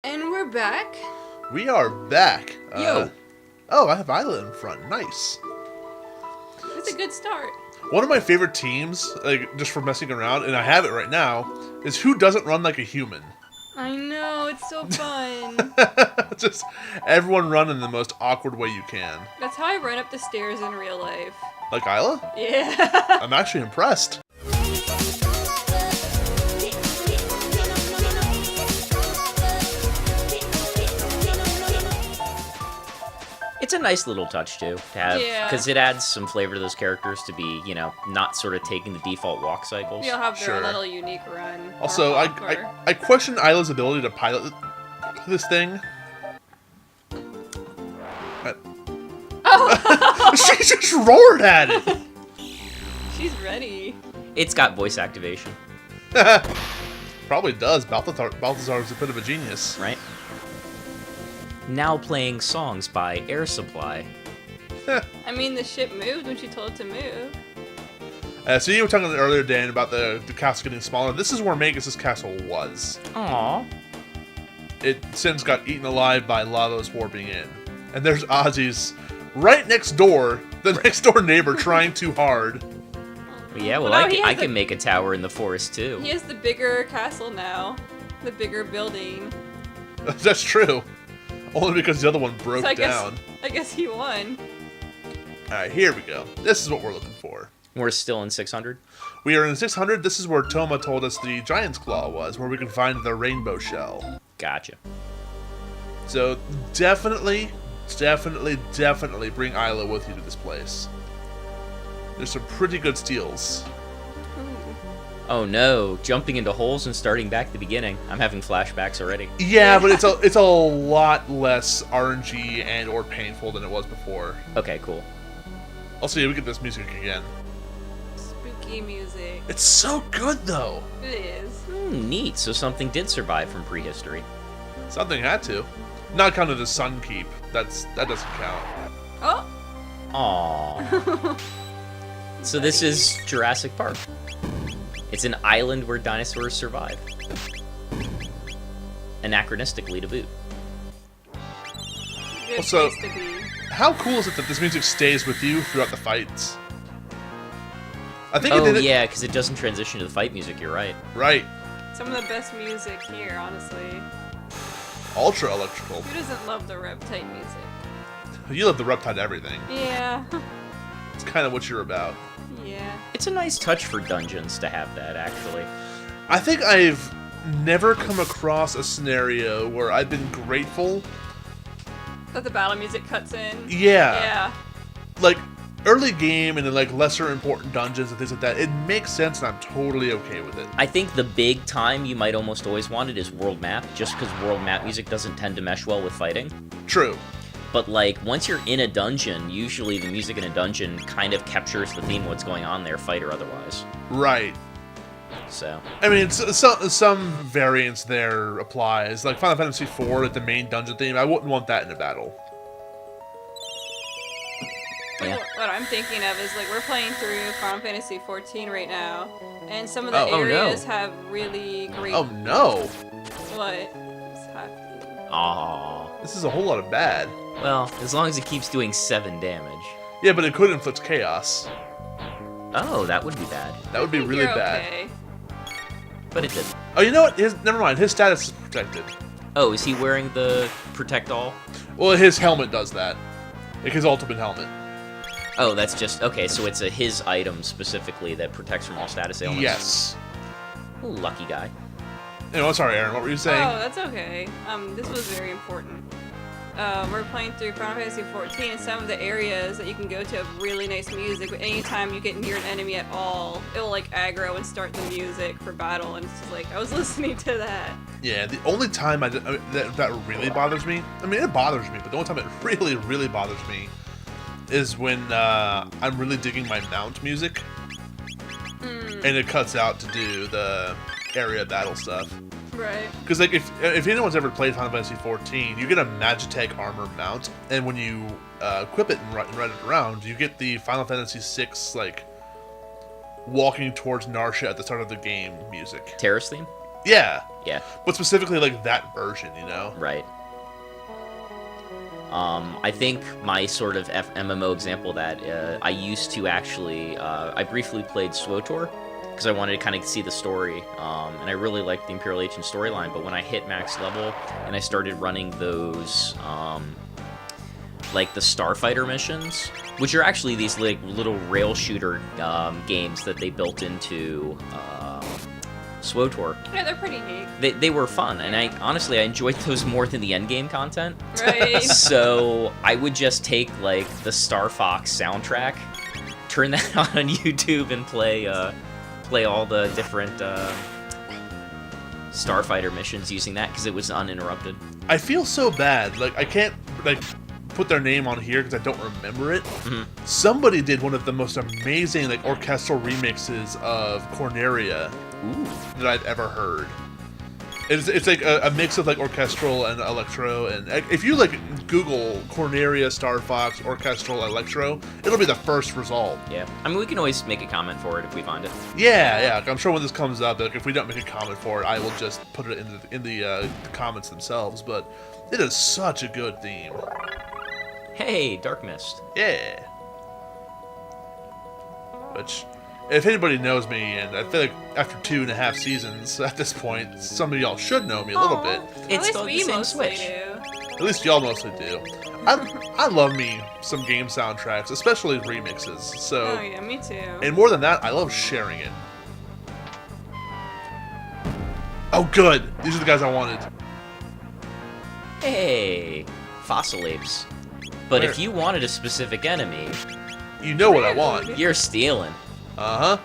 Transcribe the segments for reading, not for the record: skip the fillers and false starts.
And we're back. We are back. Yo. Oh, I have Isla in front. Nice. That's a good start. One of my favorite teams, like just for messing around, and I have it right now, is Who Doesn't Run Like a Human. I know, it's so fun. Just everyone run in the most awkward way you can. That's how I run up the stairs in real life. Like Isla? Yeah. I'm actually impressed. It's a nice little touch, too, to have, because it adds some flavor to those characters to be, you know, not sort of taking the default walk cycles. They'll have their little unique run. Also, I question Isla's ability to pilot this thing. Oh! She just roared at it! She's ready. It's got voice activation. Probably does. Balthazar's a bit of a genius. Right? Now playing songs by Air Supply. I mean, the ship moved when she told it to move. So you were talking earlier, Dan, about the castle getting smaller. This is where Magus' castle was. Aww. It since got eaten alive by Lavos warping in. And there's Ozzy's right next door, the next door neighbor trying too hard. Yeah, well, I can make a tower in the forest, too. He has the bigger castle now. The bigger building. That's true. Only because the other one broke down. I guess he won. Alright, here we go. This is what we're looking for. We're still in 600? We are in 600. This is where Toma told us the Giant's Claw was, where we can find the rainbow shell. Gotcha. So, definitely bring Isla with you to this place. There's some pretty good steals. Oh no, jumping into holes and starting back at the beginning. I'm having flashbacks already. Yeah, but it's a lot less RNG and or painful than it was before. Okay, cool. Also, yeah, we get this music again. Spooky music. It's so good, though. It is. Neat, so something did survive from prehistory. Something had to. Not counting the Sun Keep. That doesn't count. Oh! Aww. So this is Jurassic Park. It's an island where dinosaurs survive. Anachronistically to boot. Good Also, place to be. how cool is it that this music stays with you throughout the fights? I think Oh, it did yeah, because it doesn't transition to the fight music, you're right. Right. Some of the best music here, honestly. Ultra electrical. Who doesn't love the Reptite music? You love the Reptile everything. Yeah. It's kind of what you're about. Yeah. It's a nice touch for dungeons to have that, actually. I think I've never come across a scenario where I've been grateful That the battle music cuts in. Yeah. Yeah. Like, early game and in, like, lesser important dungeons and things like that, it makes sense and I'm totally okay with it. I think the big time you might almost always want it is world map, just because world map music doesn't tend to mesh well with fighting. True. But, like, once you're in a dungeon, usually the music in a dungeon kind of captures the theme of what's going on there, fight or otherwise. Right. So. I mean, some variance there applies. Like Final Fantasy IV, like the main dungeon theme, I wouldn't want that in a battle. Like, Yeah. what I'm thinking of is, like, we're playing through Final Fantasy XIV right now, and some of the Oh, areas no. have really great... Oh no! What? What's happening? Aww. This is a whole lot of bad. Well, as long as it keeps doing 7 damage. Yeah, but it could inflict chaos. Oh, that would be bad. That would be really You're bad. okay. But it didn't. Oh, you know what? Never mind. His status is protected. Oh, is he wearing the Protect All? Well, his helmet does that. Like his ultimate helmet. Oh, that's just... Okay, so it's his item specifically that protects from all status ailments? Yes. Ooh, lucky guy. Anyway, sorry, Aaron. What were you saying? Oh, that's okay. This was very important. We're playing through Final Fantasy XIV, and some of the areas that you can go to have really nice music, but anytime you get near an enemy at all, it will, like, aggro and start the music for battle, and it's just like, I was listening to that. Yeah, the only time that really bothers me, I mean, it bothers me, but the only time it really bothers me is when I'm really digging my mount music, and it cuts out to do the area battle stuff. Right. Because, like, if anyone's ever played Final Fantasy XIV, you get a Magitech armor mount, and when you equip it and ride it around, you get the Final Fantasy VI, like, walking towards Narsha at the start of the game music. Terrace theme? Yeah. Yeah. But specifically, like, that version, you know? Right. I think my sort of MMO example that I used to actually, I briefly played SWTOR because I wanted to kind of see the story, and I really liked the Imperial Agent storyline, but when I hit max level and I started running those, like the Starfighter missions, which are actually these like little rail shooter games that they built into SWTOR. Yeah, they're pretty neat. They were fun, and I enjoyed those more than the endgame content. Right. So I would just take like the Star Fox soundtrack, turn that on YouTube, and play all the different Starfighter missions using that because it was uninterrupted. I feel so bad. Like, I can't, like, put their name on here because I don't remember it. Mm-hmm. Somebody did one of the most amazing, like, orchestral remixes of Corneria that I'd ever heard. It's like a mix of, like, orchestral and electro, and if you, like, Google Corneria, Star Fox, orchestral, electro, it'll be the first result. Yeah, I mean, we can always make a comment for it if we find it. Yeah. I'm sure when this comes up, like, if we don't make a comment for it, I will just put it in the comments themselves, but it is such a good theme. Hey, Dark Mist. Yeah. Which, if anybody knows me, and I feel like after 2.5 seasons at this point, some of y'all should know me a little bit. It's At still least the we same mostly Switch. do. At least y'all mostly do. I love me some game soundtracks, especially remixes. So, Oh yeah, me too. and more than that, I love sharing it. Oh, good. These are the guys I wanted. Hey, fossil apes. But Where? if you wanted a specific enemy, You know what I want. you're stealing. Uh-huh.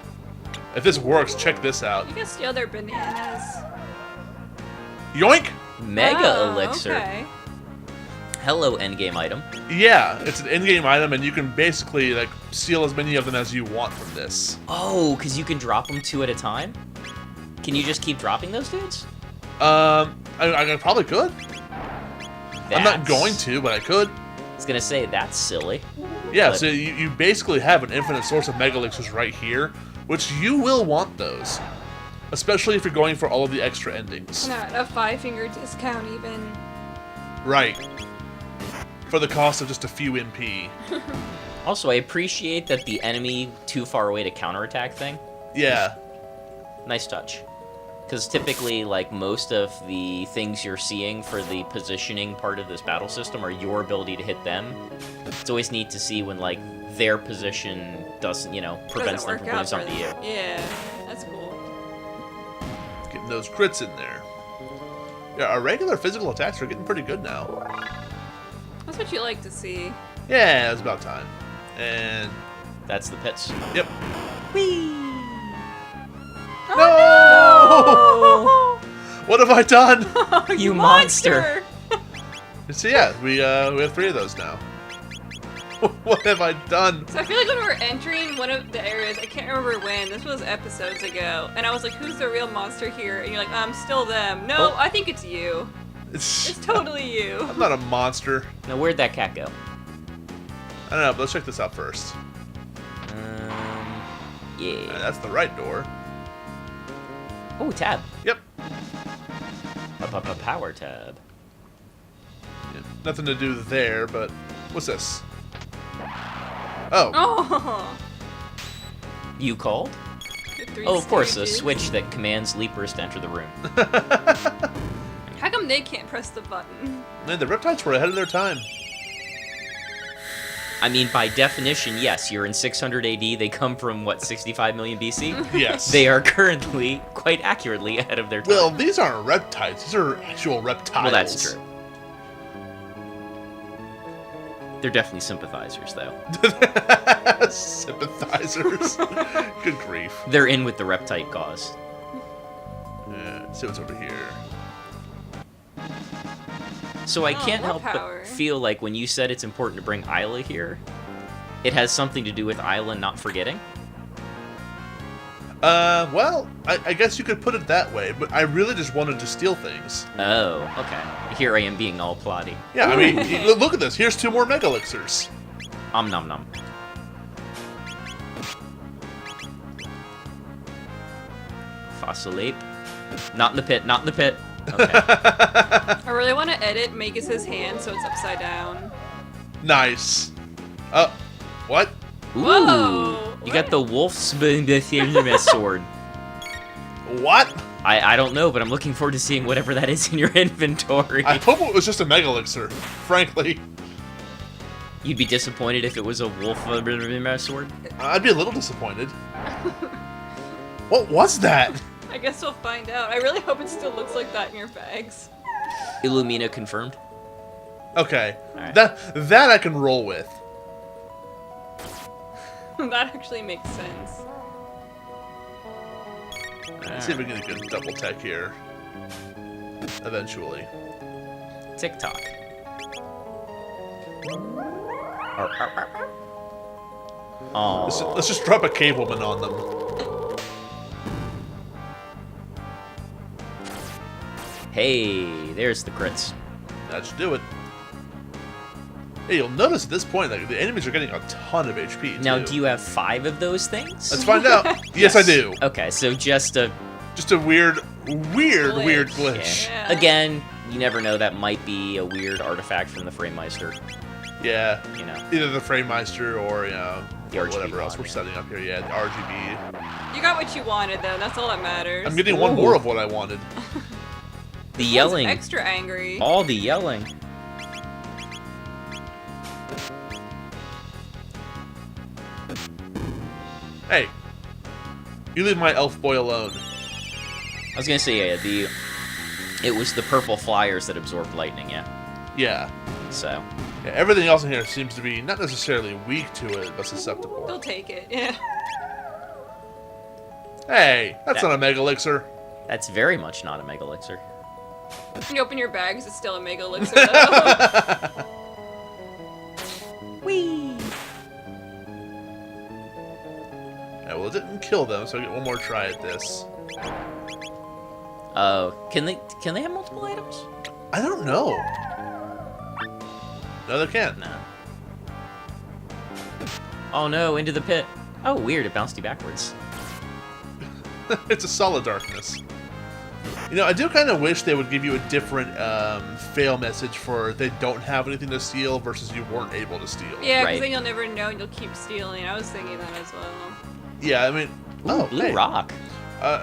If this works, check this out. You can steal their bananas. Yoink! Mega Oh, elixir. Okay. Hello, endgame item. Yeah, it's an in-game item, and you can basically, like, steal as many of them as you want from this. Oh, because you can drop them 2 at a time? Can you just keep dropping those dudes? I probably could. I'm not going to, but I could. I was gonna say, that's silly. Yeah, But- so you basically have an infinite source of Mega Elixirs right here, which you will want those. Especially if you're going for all of the extra endings. Not a 5-finger discount even. Right. For the cost of just a few MP. Also, I appreciate that the enemy too far away to counterattack thing. Yeah. Nice touch. Because typically, like, most of the things you're seeing for the positioning part of this battle system are your ability to hit them. It's always neat to see when, like, their position doesn't, prevents them from doing something to you. Yeah, that's cool. Getting those crits in there. Yeah, our regular physical attacks are getting pretty good now. That's what you like to see. Yeah, it's about time. And, That's the pits. yep. Oh, No! What have I done? no! You monster. So yeah, we have 3 of those now. What have I done? So I feel like when we were entering one of the areas, I can't remember when, this was episodes ago, and I was like, who's the real monster here? And you're like, still them. No, Oh. I think it's you. It's totally you. I'm not a monster. Now, where'd that cat go? I don't know, but let's check this out first. Yeah. That's the right door. Oh, tab. Yep. Power tab. Yeah, nothing to do there, but what's this? Oh. Oh. You called? The 3 Oh, of course, a stages. switch that commands leapers to enter the room. How come they can't press the button? Man, the Riptides were ahead of their time. I mean, by definition, yes, you're in 600 AD, they come from, 65 million BC? Yes. They are currently, quite accurately, ahead of their time. Well, these aren't Riptides. These are actual reptiles. Well, that's true. They're definitely sympathizers, though. Sympathizers. Good grief. They're in with the reptite cause. Yeah, let's see what's over here. So I can't more help power. but feel like when you said it's important to bring Isla here, it has something to do with Isla not forgetting. Well, I guess you could put it that way, but I really just wanted to steal things. Oh, okay. Here I am being all plotty. Yeah, I mean, look at this. Here's 2 more Mega Elixirs. Nom nom nom. Fossil ape. Not in the pit. Not in the pit. Okay. I really want to edit Magus' hand so it's upside down. Nice. Oh, what? Ooh. Whoa! You got the wolf's sword. What? I don't know, but I'm looking forward to seeing whatever that is in your inventory. I hope it was just a Mega Elixir, frankly. You'd be disappointed if it was a wolf sword? I'd be a little disappointed. What was that? I guess we'll find out. I really hope it still looks like that in your bags. Illumina confirmed. Okay, Alright. that I can roll with. That actually makes sense. Let's see if we can get a good double tech here. Eventually. TikTok. Oh. Let's just drop a cave woman on them. Hey, there's the crits. That should do it. Hey, you'll notice at this point that the enemies are getting a ton of HP, Now, too. do you have 5 of those things? Let's find out. Yes, I do. Okay, so just a... Just a weird glitch. Yeah. Again, you never know, that might be a weird artifact from the Framemeister, Yeah. you know. Either the Framemeister or, you know, The RGB whatever else mod, we're yeah. setting up here. Yeah, the RGB. You got what you wanted, though. That's all that matters. I'm getting one Ooh. more of what I wanted. The One's yelling. extra angry. All the yelling. Hey, you leave my elf boy alone. I was gonna say, yeah, it was the purple flyers that absorbed lightning, yeah. Yeah. So, Yeah, everything else in here seems to be not necessarily weak to it, but susceptible. They'll take it, yeah. Hey, that's That- not a Mega Elixir. that's very much not a Mega Elixir. You open your bags, it's still a Mega Elixir, though. Whee! Yeah, well, it didn't kill them, so I get one more try at this. Can they have multiple items? I don't know. No, they can't. No. Oh no, into the pit. Oh, weird, it bounced you backwards. It's a solid darkness. You know, I do kind of wish they would give you a different fail message for they don't have anything to steal versus you weren't able to steal. Yeah, because Right. then you'll never know and you'll keep stealing. I was thinking that as well. Yeah, I mean, Ooh, blue hey. rock.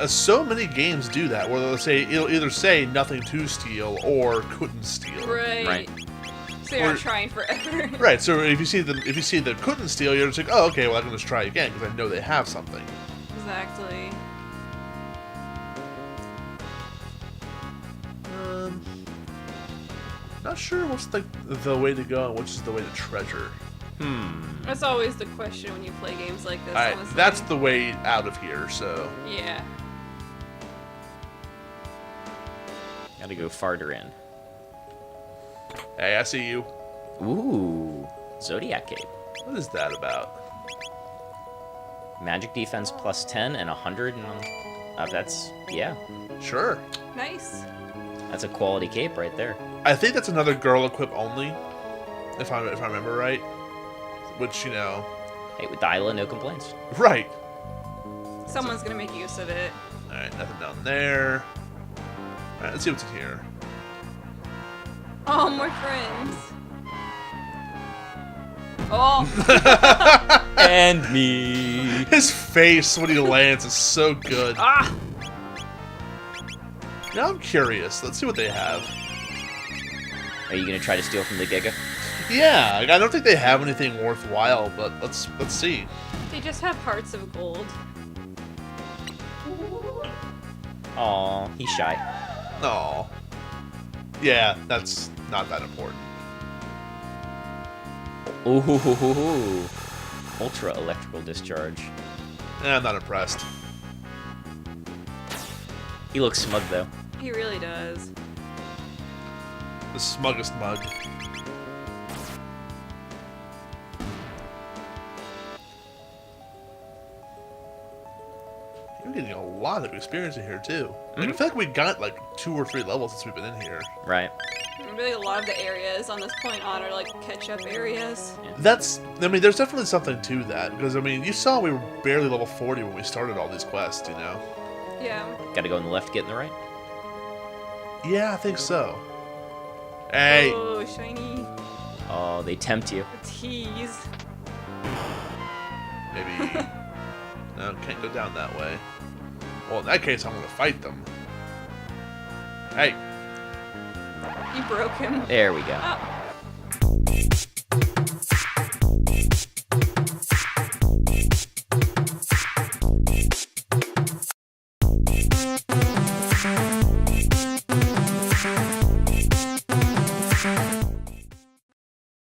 So many games do that, where it'll either say nothing to steal or couldn't steal. Right. Right. So you're Or- trying forever. Right. So if you see the couldn't steal, you're just like, oh, okay, well I can just try again because I know they have something. Exactly. Not sure what's the way to go and which is the way to treasure. That's always the question when you play games like this, Alright, honestly. that's the way out of here. So Yeah. Gotta go farther in. hey, I see you. Ooh, Zodiac Cape. What is that about? Magic defense plus 10 and 100 and that's, yeah. Sure. Nice. That's a quality cape right there. I think that's another girl equip only, if I remember right. Which, you know, Hey, with Dyla, no complaints. right. Someone's gonna make use of it. All right, nothing down there. All right, let's see what's in here. Oh, more friends. Oh. And me. His face when he lands is so good. Ah. Now I'm curious. Let's see what they have. Are you gonna try to steal from the Giga? Yeah, I don't think they have anything worthwhile, but let's see. They just have hearts of gold. Aw, he's shy. No. Yeah, that's not that important. Ooh, ultra electrical discharge. I'm not impressed. He looks smug though. He really does. The smuggest mug. You're getting a lot of experience in here too. Like, I feel like we got like 2 or 3 levels since we've been in here. Right. Really, a lot of the areas on this point on are like catch-up areas. I mean, there's definitely something to that because I mean, you saw we were barely level 40 when we started all these quests, you know. Yeah. Gotta go in the left, get in the right. Yeah, I think so. Hey. Oh, shiny. Oh, they tempt you. A tease. Maybe. No, can't go down that way. Well, in that case, I'm gonna fight them. Hey. You broke him. There we go. Oh.